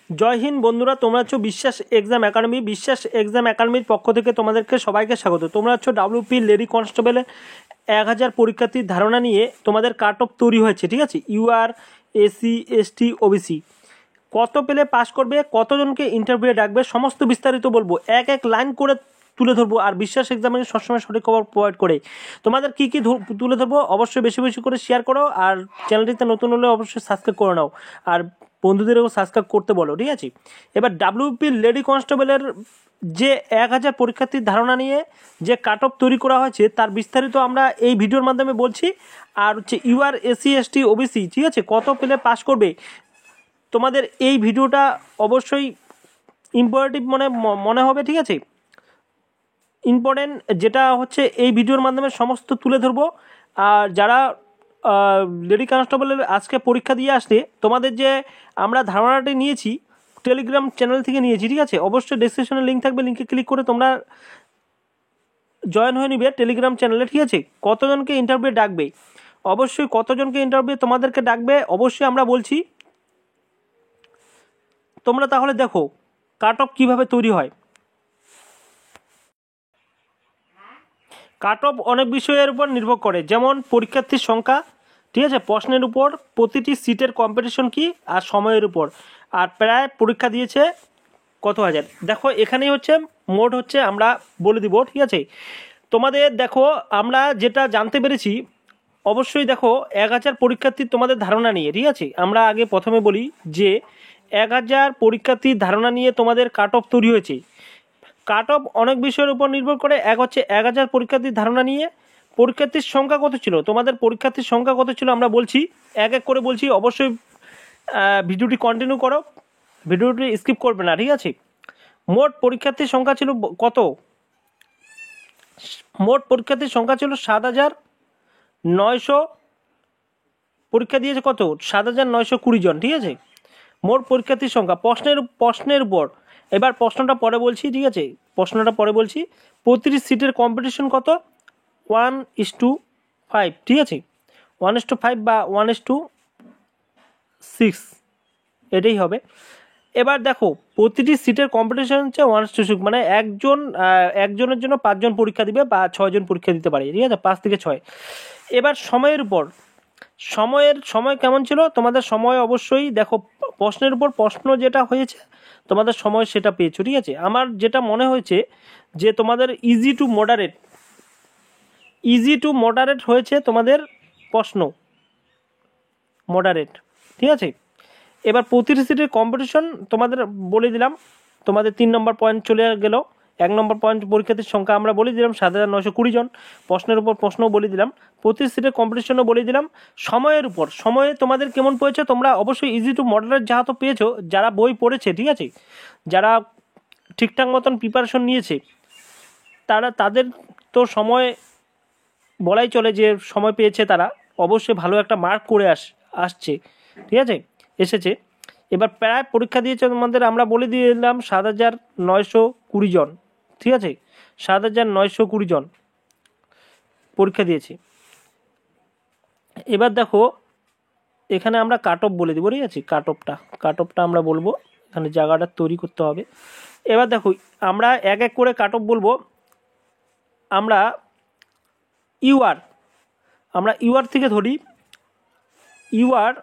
জয় হিন্দ বন্ধুরা, তোমরা হচ্ছে বিশ্বাস এক্সাম একাডেমি। বিশ্বাস এক্সাম একাডেমির পক্ষ থেকে তোমাদেরকে সবাইকে স্বাগত। তোমরা হচ্ছে ডাব্লিউপি লেডি কনস্টেবলের 1000 পরীক্ষার্থীর ধারণা নিয়ে তোমাদের কাট অফ তৈরি হয়েছে, ঠিক আছে। ইউআর, এসসি, এসটি, ওবিসি কত পেলে পাস করবে, কতজনকে ইন্টারভিউ ডাকবে, সমস্ত বিস্তারিত বলবো, এক এক লাইন করে তুলে ধরবো। আর বিশ্বাস এক্সামে সবসময় সঠিক খবর প্রোভাইড করে তোমাদের কী কী তুলে ধরবো, অবশ্যই বেশি বেশি করে শেয়ার করো। আর চ্যানেলটিতে নতুন হলে অবশ্যই সাবস্ক্রাইব করে নাও, আর বন্ধুদেরও সাবস্ক্রাইব করতে বলো, ঠিক আছে। এবার ডাব্লিউপি লেডি কনস্টেবলের যে 1000 পরীক্ষার্থীর ধারণা নিয়ে যে কাট অফ তৈরি করা হয়েছে তার বিস্তারিত আমরা এই ভিডিওর মাধ্যমে বলছি। আর হচ্ছে ইউআর, এসসি, এসটি, ওবিসি, ঠিক আছে, কত পেলে পাস করবে, তোমাদের এই ভিডিওটা অবশ্যই ইম্পর্টেন্ট মনে হবে, ঠিক আছে। ইম্পর্টেন্ট যেটা হচ্ছে এই ভিডিওর মাধ্যমে সমস্ত তুলে ধরবো। আর যারা লেডি কনস্টেবলের আজকে পরীক্ষা দিয়ে আসলে তোমাদের যে আমরা ধারণাটি নিয়েছি টেলিগ্রাম চ্যানেল থেকে নিয়েছি, ঠিক আছে। অবশ্যই ডেসক্রিপশনে লিঙ্ক থাকবে, লিঙ্কে ক্লিক করে তোমরা জয়েন হয়ে নিবে টেলিগ্রাম চ্যানেলে, ঠিক আছে। কতজনকে ইন্টারভিউ ডাকবে, অবশ্যই কতজনকে ইন্টারভিউ তোমাদেরকে ডাকবে অবশ্যই আমরা বলছি। তোমরা তাহলে দেখো কাট অফ কীভাবে তৈরি হয়। কাট অফ অনেক বিষয়ের উপর নির্ভর করে, যেমন পরীক্ষার্থীর সংখ্যা, ঠিক আছে, প্রশ্নের উপর, প্রতিটি সিটের কম্পিটিশন কি, আর সময়ের উপর, আর প্রায় পরীক্ষা দিয়েছে কত হাজার। দেখো এখানেই হচ্ছে মোট হচ্ছে আমরা বলে দিব, ঠিক আছে। তোমাদের দেখো আমরা যেটা জানতে পেরেছি, অবশ্যই দেখো 1000 পরীক্ষার্থীর তোমাদের ধারণা নিয়ে, ঠিক আছে। আমরা আগে প্রথমে বলি যে 1000 পরীক্ষার্থীর ধারণা নিয়ে তোমাদের কাট অফ তৈরি হয়েছে। কাট অফ অনেক বিষয়ের উপর নির্ভর করে। এক হচ্ছে 1000 পরীক্ষার্থীর ধারণা নিয়ে পরীক্ষার্থীর সংখ্যা কত ছিল, তোমাদের পরীক্ষার্থীর সংখ্যা কত ছিল আমরা বলছি, এক এক করে বলছি। অবশ্যই ভিডিওটি কন্টিনিউ করো, ভিডিওটি স্কিপ করবে না, ঠিক আছে। মোট পরীক্ষার্থীর সংখ্যা ছিল কত, মোট পরীক্ষার্থীর সংখ্যা ছিল 7900। পরীক্ষা দিয়েছে কত, 7920 জন, ঠিক আছে। মোট পরীক্ষার্থীর সংখ্যা প্রশ্নের উপর। এবার প্রশ্নটা পরে বলছি, ঠিক আছে, প্রশ্নটা পরে বলছি। প্রতিটি সিটের কম্পিটিশন কত, 1:5, ঠিক আছে, 1:5 বা 1:6, এটাই হবে। এবার দেখো প্রতিটি সিটের কম্পিটিশন হচ্ছে 1:6, মানে একজনের জন্য 5 জন পরীক্ষা দিবে বা 6 জন পরীক্ষা দিতে পারে, ঠিক আছে, 5 থেকে 6। এবার সময়ের উপর, সময় কেমন ছিল তোমাদের, সময় অবশ্যই দেখো প্রশ্নের উপর প্রশ্ন যেটা হয়েছে তোমাদের সময় সেটা পেয়েছো, ঠিক আছে। আমার যেটা মনে হয়েছে যে তোমাদের ইজি টু মডারেট হয়েছে তোমাদের প্রশ্ন, মডারেট, ঠিক আছে। এবার প্রতিটি সিটের কম্পিটিশন তোমাদের বলে দিলাম। তোমাদের 3 নম্বর পয়েন্ট চলে গেল। 1 নম্বর পয়েন্ট পরীক্ষার্থীর সংখ্যা আমরা বলে দিলাম 7920 জন। প্রশ্নের উপর প্রশ্নও বলে দিলাম, প্রতি সিটের কম্পিটিশনও বলে দিলাম। সময়ের উপর, সময়ে তোমাদের কেমন পেয়েছো তোমরা অবশ্যই ইজি টু মডারেট যাহা তো পেয়েছো, যারা বই পড়েছে, ঠিক আছে, যারা ঠিকঠাক মতন প্রিপারেশন নিয়েছে তাদের তো সময় বলাই চলে যে সময় পেয়েছে, তারা অবশ্যই ভালো একটা মার্ক করে আসছে, ঠিক আছে, এসেছে। এবার প্রায় পরীক্ষা দিয়েছে তোমাদের আমরা বলে দিলাম 7920 জন, ঠিক আছে, 7920 জন পরীক্ষা দিয়েছে। এবার দেখো এখানে আমরা কাট অফ বলে দেবো, ঠিক আছে। কাট অফটা আমরা বলবো, এখানে জায়গাটা তৈরি করতে হবে। এবার দেখো আমরা এক এক করে কাট অফ বলবো। আমরা ইউআর থেকে ধরি। ইউআর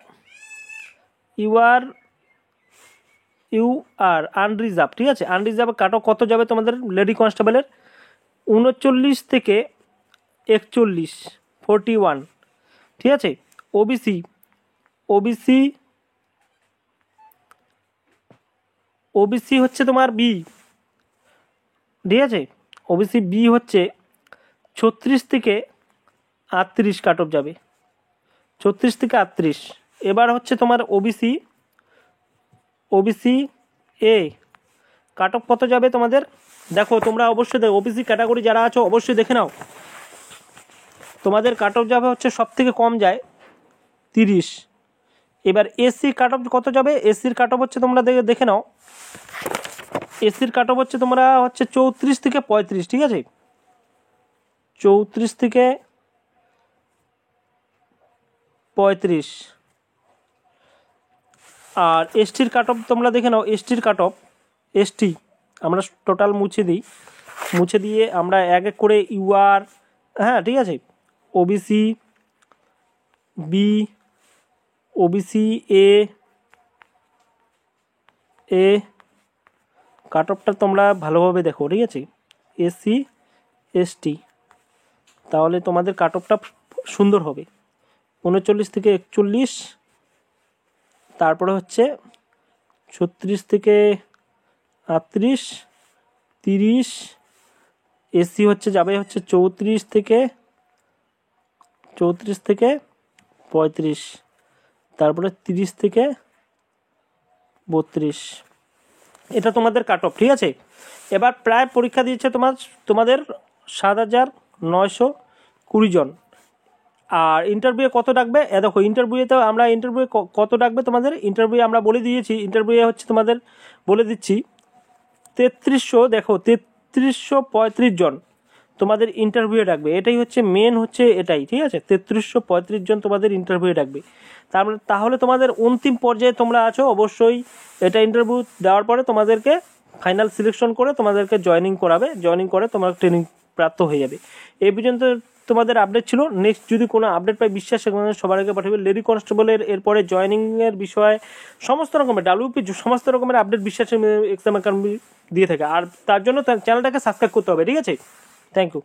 আনরিজার্ভ, ঠিক আছে। আনরিজার্ভ কাট অফ কত যাবে তোমাদের লেডি কনস্টেবলের, 39 থেকে 41, 41, ঠিক আছে। ওবিসি হচ্ছে তোমার বি, ঠিক আছে। ওবিসি বি হচ্ছে 36 থেকে 38 কাট অফ যাবে, 36 থেকে 38। এবার হচ্ছে তোমার ওবিসি এ কাট অফ কত যাবে তোমাদের, দেখো তোমরা অবশ্যই ওবিসি ক্যাটাগরি যারা আছো অবশ্যই দেখে নাও। তোমাদের কাট অফ যাবে হচ্ছে সব থেকে কম যায় 30। এবার এসসি কাট অফ কত যাবে, এসসির কাট অফ হচ্ছে তোমরা দেখে নাও। এসসির কাট অফ হচ্ছে তোমরা হচ্ছে 34 থেকে 35, ঠিক আছে, 34 থেকে 35। আর এসটির কাট অফ তোমরা দেখে নাও। এসটির কাট অফ, এসটি আমরা টোটাল মুছে দিই, মুছে দিয়ে আমরা এক এক করে ইউআর, হ্যাঁ ঠিক আছে, ওবিসি বি, ওবিসি এ, কাট অফটা তোমরা ভালোভাবে দেখো, ঠিক আছে, এসসি এসটি, তাহলে তোমাদের কাট অফটা সুন্দর হবে। 39 থেকে 41, তারপরে হচ্ছে 36 থেকে 38, 30, এসসি হচ্ছে যাবে হচ্ছে 34 থেকে 35, তারপরে 30 থেকে 32, এটা তোমাদের কাট অফ, ঠিক আছে। এবার প্রায় পরীক্ষা দিয়েছে তোমাদের 7,920 জন। আর ইন্টারভিউ কত ডাকবে, দেখো ইন্টারভিউতে আমরা কত ডাকবে তোমাদের, ইন্টারভিউ আমরা বলে দিয়েছি। ইন্টারভিউ হচ্ছে তোমাদের বলে দিচ্ছি 3300, দেখো 3335 জন তোমাদের ইন্টারভিউ ডাকবে। এটাই হচ্ছে মেন, হচ্ছে এটাই, ঠিক আছে, 3335 জন তোমাদের ইন্টারভিউ ডাকবে। তাহলে তোমাদের অন্তিম পর্যায়ে তোমরা আছো। অবশ্যই এটা ইন্টারভিউ দেওয়ার পরে তোমাদেরকে ফাইনাল সিলেকশন করে তোমাদেরকে জয়েনিং করাবে, জয়েনিং করে তোমরা ট্রেনিং প্রাপ্ত হয়ে যাবে। এই পর্যন্ত তোমাদের আপডেট ছিল। নেক্সট যদি কোনো আপডেট পাই বিশ্বাস সবার আগে পাঠাবে। লেডি কনস্টেবলের এরপরে জয়েনিংয়ের বিষয়ে সমস্ত রকমের ডাব্লিউপি সমস্ত রকমের আপডেট বিশ্বাস এক্সাম একাডেমি দিয়ে থাকে। আর তার জন্য চ্যানেলটাকে সাবস্ক্রাইব করতে হবে, ঠিক আছে। Thank you.